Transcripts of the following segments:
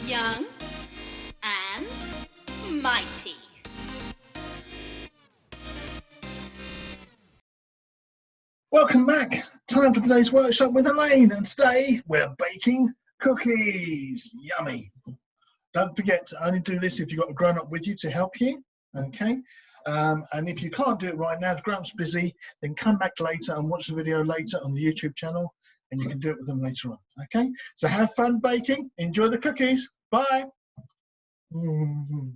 young and mighty. Welcome back. Time for today's workshop with Elaine, and today we're baking cookies. Yummy. Don't forget to only do this if you've got a grown-up with you to help you, okay? And if you can't do it right now, if the grown-up's busy, then come back later and watch the video later on the YouTube channel, and you can do it with them later on, okay? So have fun baking. Enjoy the cookies. Bye. Hello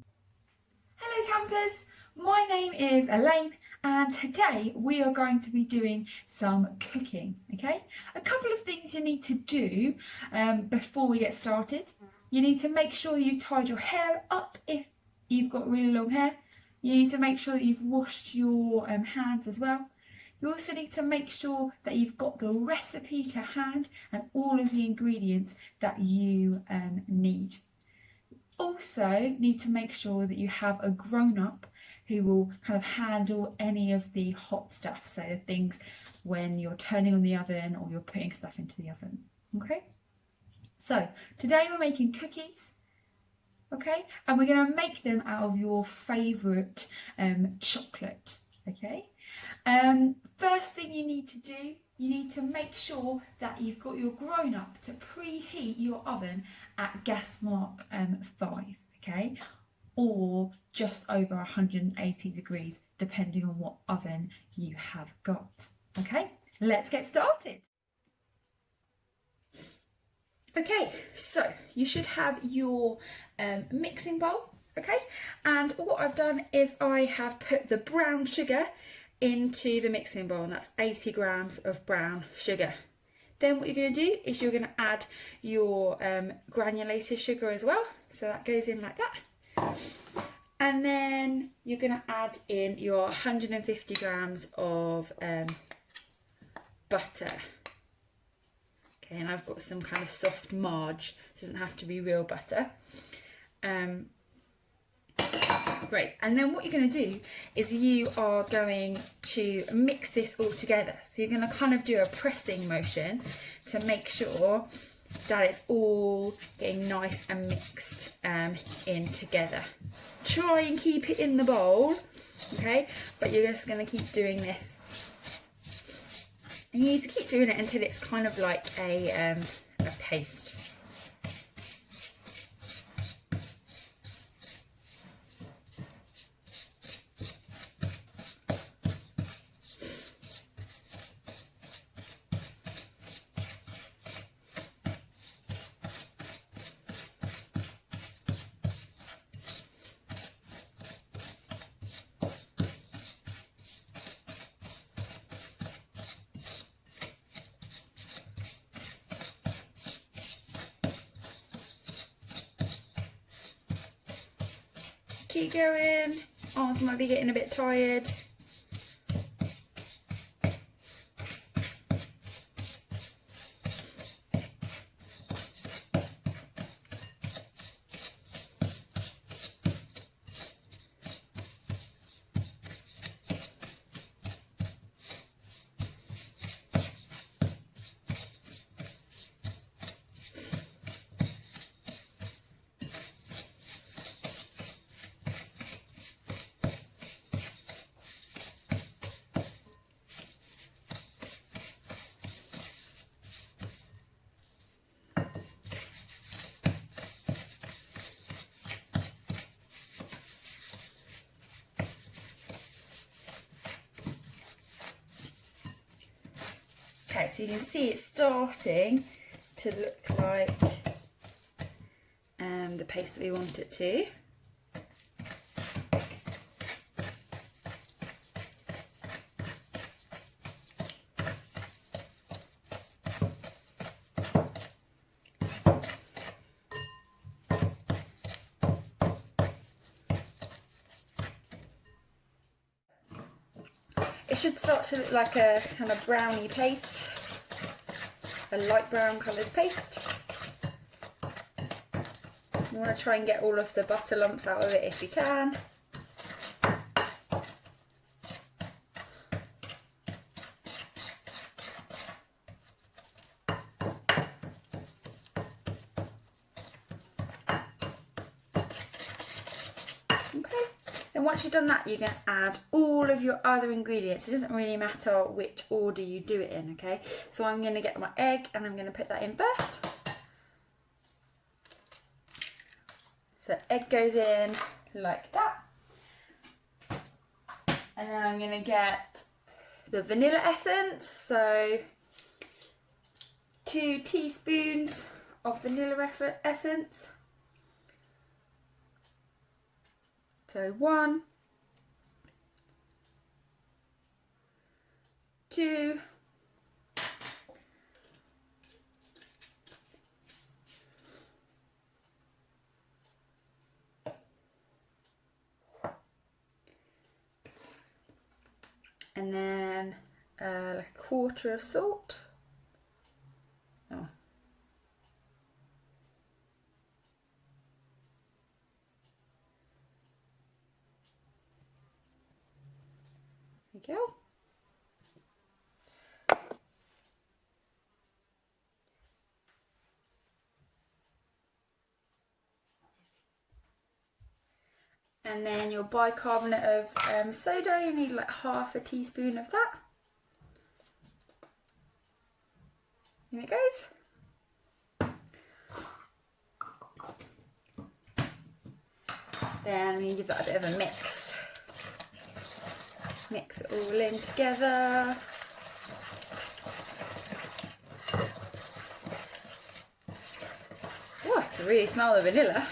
campers, my name is Elaine and today we are going to be doing some cooking, okay? A couple of things you need to do before we get started. You need to make sure you've tied your hair up if you've got really long hair. You need to make sure that you've washed your hands as well. You also need to make sure that you've got the recipe to hand and all of the ingredients that you need. Also need to make sure that you have a grown-up who will kind of handle any of the hot stuff, so the things when you're turning on the oven or you're putting stuff into the oven, okay? So today we're making cookies, okay? And we're going to make them out of your favourite chocolate, okay? First thing you need to do, you need to make sure that you've got your grown-up to preheat your oven at gas mark 5, okay? Or just over 180 degrees, depending on what oven you have got, okay? Let's get started. Okay, so you should have your mixing bowl, okay? And what I've done is I have put the brown sugar into the mixing bowl, and that's 80 grams of brown sugar. Then what you're going to do is you're going to add your granulated sugar as well, so that goes in like that. And then you're going to add in your 150 grams of butter. Okay, and I've got some kind of soft marge, so it doesn't have to be real butter. Great, and then what you're going to do is you are going to mix this all together. So you're going to kind of do a pressing motion to make sure that it's all getting nice and mixed in together. Try and keep it in the bowl, okay, but you're just going to keep doing this. And you need to keep doing it until it's kind of like a paste. Keep going, arms might be getting a bit tired. Okay, so you can see it's starting to look like the paste that we want it to. It should start to look like a kind of browny paste, a light brown coloured paste. You want to try and get all of the butter lumps out of it if you can. Then once you've done that, you're going to add all of your other ingredients. It doesn't really matter which order you do it in, okay? So I'm going to get my egg and I'm going to put that in first. So egg goes in like that. And then I'm going to get the vanilla essence. So 2 teaspoons of vanilla essence. So 1, 2, and then like a quarter of salt. Oh. There you go. And then your bicarbonate of soda, you need like half a teaspoon of that. In it goes. Then we give that a bit of a mix. Mix it all in together. Oh, I can really smell the vanilla.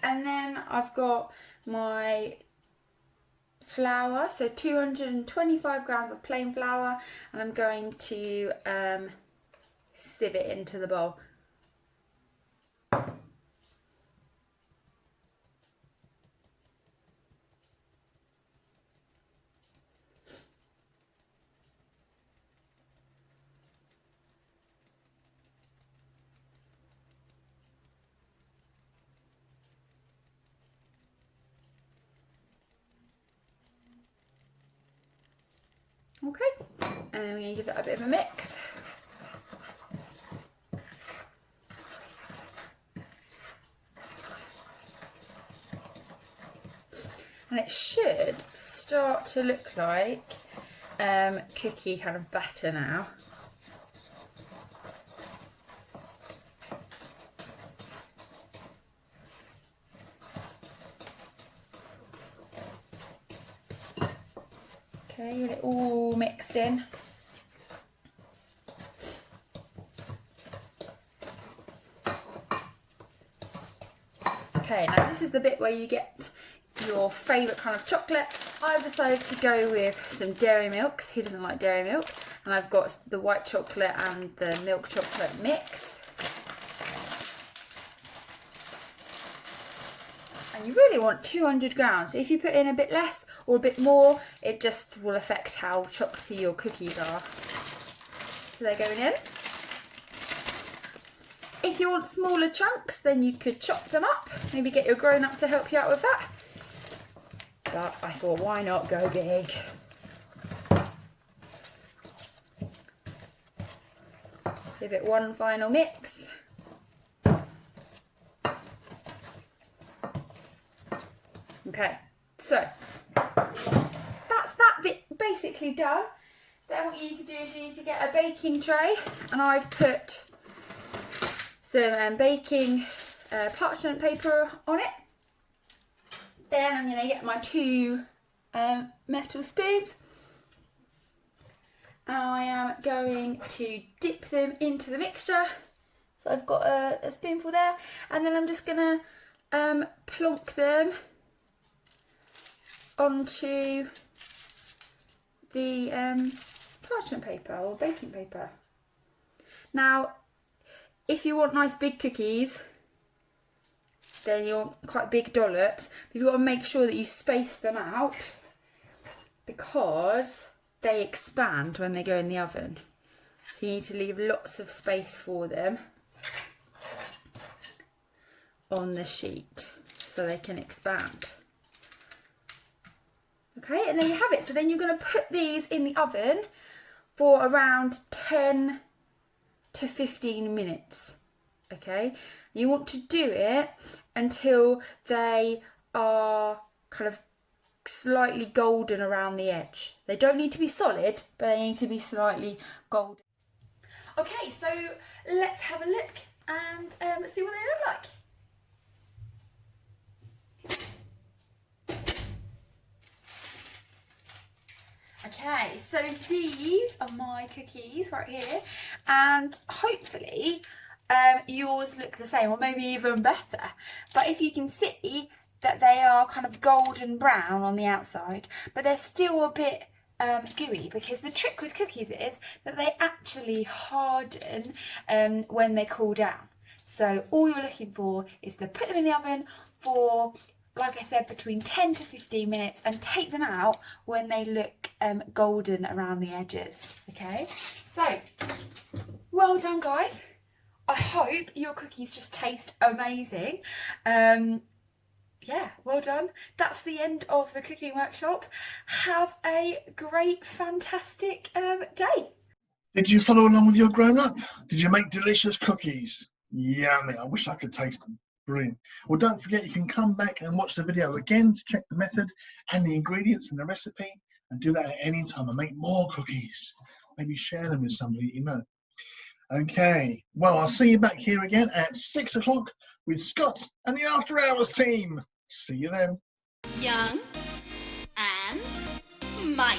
And then I've got my flour, so 225 grams of plain flour, and I'm going to sieve it into the bowl. Okay, and then we're going to give it a bit of a mix. And it should start to look like cookie kind of batter now. Okay, get it all mixed in. Okay, now this is the bit where you get your favourite kind of chocolate. I've decided to go with some dairy milks. Who doesn't like dairy milk? And I've got the white chocolate and the milk chocolate mix. And you really want 200 grams. If you put in a bit less or a bit more, it just will affect how chocolatey your cookies are. So they're going in. If you want smaller chunks, then you could chop them up. Maybe get your grown-up to help you out with that. But I thought, why not go big? Give it one final mix. Okay, so that's that bit basically done. Then what you need to do is you need to get a baking tray, and I've put some baking parchment paper on it. Then I'm going to get my 2 metal spoons. I am going to dip them into the mixture. So I've got a spoonful there, and then I'm just going to plonk them onto the parchment paper or baking paper. Now, if you want nice big cookies, then you want quite big dollops, but you've got to make sure that you space them out because they expand when they go in the oven. So you need to leave lots of space for them. on the sheet so they can expand. Okay, and there you have it. So then you're going to put these in the oven for around 10 to 15 minutes. Okay, you want to do it until they are kind of slightly golden around the edge. They don't need to be solid, but they need to be slightly golden. Okay, so let's have a look and see what they look like. Okay, so these are my cookies right here, and hopefully yours look the same, or maybe even better. But if you can see that they are kind of golden brown on the outside, but they're still a bit gooey, because the trick with cookies is that they actually harden when they cool down. So all you're looking for is to put them in the oven for, like I said, between 10 to 15 minutes, and take them out when they look golden around the edges. Okay, so well done, guys. I hope your cookies just taste amazing. Yeah, well done. That's the end of the cooking workshop. Have a great, fantastic day. Did you follow along with your grown-up? Did you make delicious cookies? Yummy. I wish I could taste them. Brilliant. Well, don't forget, you can come back and watch the video again to check the method and the ingredients and the recipe, and do that at any time and make more cookies. Maybe share them with somebody you know. Okay, well, I'll see you back here again at 6 o'clock with Scott and the After Hours team. See you then. Young and Mike.